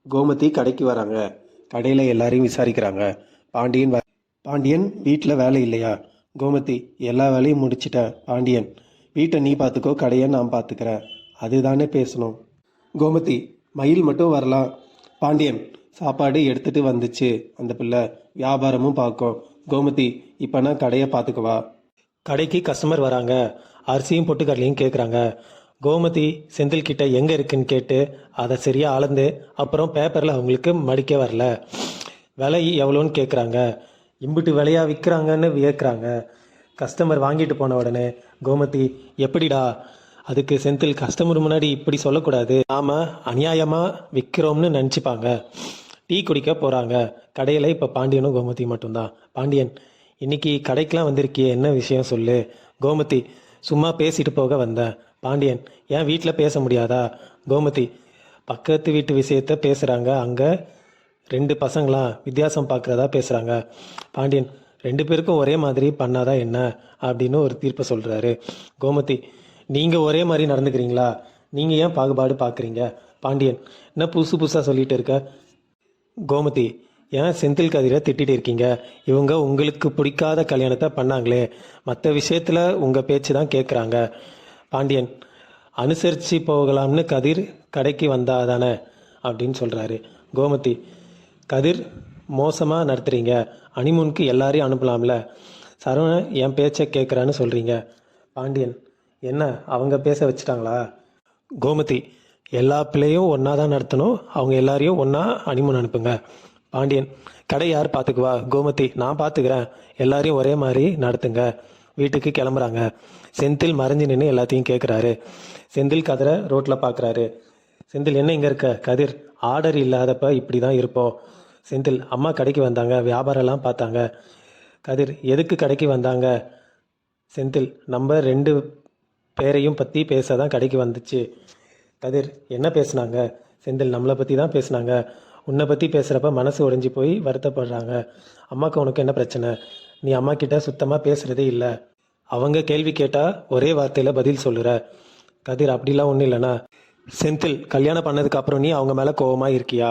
கோமதி கடைக்கு வராங்க. கடையில் எல்லாரையும் விசாரிக்கிறாங்க. பாண்டியன் பாண்டியன் வீட்டில் வேலை இல்லையா? கோமதி எல்லா வேலையும் முடிச்சிட்டேன் பாண்டியன். வீட்டை நீ பார்த்துக்கோ, கடையை நான் பார்த்துக்கிறேன். அதுதானே பேசணும். கோமதி மயில் மட்டும் வரலாம். பாண்டியன் சாப்பாடு எடுத்துட்டு வந்துச்சு அந்த பிள்ளை, வியாபாரமும் பார்க்கும். கோமதி இப்போ நான் கடையை பார்த்துக்குவா. கடைக்கு கஸ்டமர் வராங்க. அரிசியும் பொட்டுக்கடலையும் கேட்குறாங்க. கோமதி செந்தில் கிட்ட எங்கே இருக்குன்னு கேட்டு அதை சரியாக அளந்து அப்புறம் பேப்பரில் அவங்களுக்கு மடிக்க வரல. விலை எவ்வளோன்னு கேட்குறாங்க. இம்புட்டு விலையாக விற்கிறாங்கன்னு வியக்கிறாங்க. கஸ்டமர் வாங்கிட்டு போன உடனே கோமதி எப்படிடா, அதுக்கு செந்தில் கஸ்டமர் முன்னாடி இப்படி சொல்லக்கூடாது, நாம் அநியாயமாக விற்கிறோம்னு நினச்சிப்பாங்க. டீ குடிக்க போகிறாங்க. கடையில் இப்போ பாண்டியனும் கோமதி மட்டும்தான். பாண்டியன் இன்னைக்கு கடைக்கெலாம் வந்திருக்கியே, என்ன விஷயம் சொல்லு. கோமதி சும்மா பேசிட்டு போக வந்தேன். பாண்டியன் ஏன் வீட்டில் பேச முடியாதா? கோமதி பக்கத்து வீட்டு விஷயத்த பேசுகிறாங்க. அங்கே 2 பசங்களாம் வித்தியாசம் பார்க்குறதா பேசுகிறாங்க. பாண்டியன் 2 பேருக்கும் ஒரே மாதிரி பண்ணாதா என்ன அப்படின்னு ஒரு தீர்ப்பை சொல்கிறாரு. கோமதி நீங்கள் ஒரே மாதிரி நடந்துக்கிறீங்களா? நீங்கள் ஏன் பாகுபாடு பார்க்குறீங்க? பாண்டியன் என்ன புதுசு புதுசாக சொல்லிட்டு இருக்க? கோமதி ஏன் செந்தில் கதிரை திட்டிகிட்டு இருக்கீங்க? இவங்க உங்களுக்கு பிடிக்காத கல்யாணத்தை பண்ணாங்களே, மற்ற விஷயத்தில் உங்கள் பேச்சு தான் கேட்குறாங்க. பாண்டியன் அனுசரித்து போகலாம்னு கதிர் கடைக்கு வந்தாதானே அப்படின்னு சொல்கிறாரு. கோமதி கதிர் மோசமாக நடத்துகிறீங்க, அனிமுனுக்கு எல்லாரையும் அனுப்பலாம்ல. சரவணன் என் பேச்சை கேட்குறான்னு சொல்கிறீங்க. பாண்டியன் என்ன அவங்க பேச வச்சுட்டாங்களா? கோமதி எல்லா பிள்ளையும் ஒன்றா தான் நடத்தணும், அவங்க எல்லாரையும் ஒன்றா அனிமுன் அனுப்புங்க. பாண்டியன் கடை யார் பார்த்துக்குவா? கோமதி நான் பார்த்துக்கிறேன், எல்லாரையும் ஒரே மாதிரி நடத்துங்க. வீட்டுக்கு கிளம்புறாங்க. செந்தில் மறைஞ்சு நின்று எல்லாத்தையும் கேட்குறாரு. செந்தில் கதிரை ரோட்டில் பார்க்குறாரு. செந்தில் என்ன இங்கே இருக்க? கதிர் ஆர்டர் இல்லாதப்ப இப்படி தான் இருப்போம். செந்தில் அம்மா கடைக்கு வந்தாங்க, வியாபாரம்லாம் பார்த்தாங்க. கதிர் எதுக்கு கடைக்கு வந்தாங்க? செந்தில் நம்ம 2 பேரையும் பற்றி பேச தான் கடைக்கு வந்துச்சு. கதிர் என்ன பேசுனாங்க? செந்தில் நம்மளை பற்றி தான் பேசுனாங்க. உன்னை பற்றி பேசுகிறப்ப மனசு உடைஞ்சி போய் வருத்தப்படுறாங்க. அம்மாவுக்கு உனக்கு என்ன பிரச்சனை? நீ அம்மா கிட்ட சுத்தமாக பேசுகிறதே இல்லை. அவங்க கேள்வி கேட்டால் ஒரே வார்த்தையில் பதில் சொல்லுற. கதிர் அப்படிலாம் ஒன்றும் இல்லைண்ணா. செந்தில் கல்யாணம் பண்ணதுக்கு அப்புறம் நீ அவங்க மேலே கோவமாக இருக்கியா?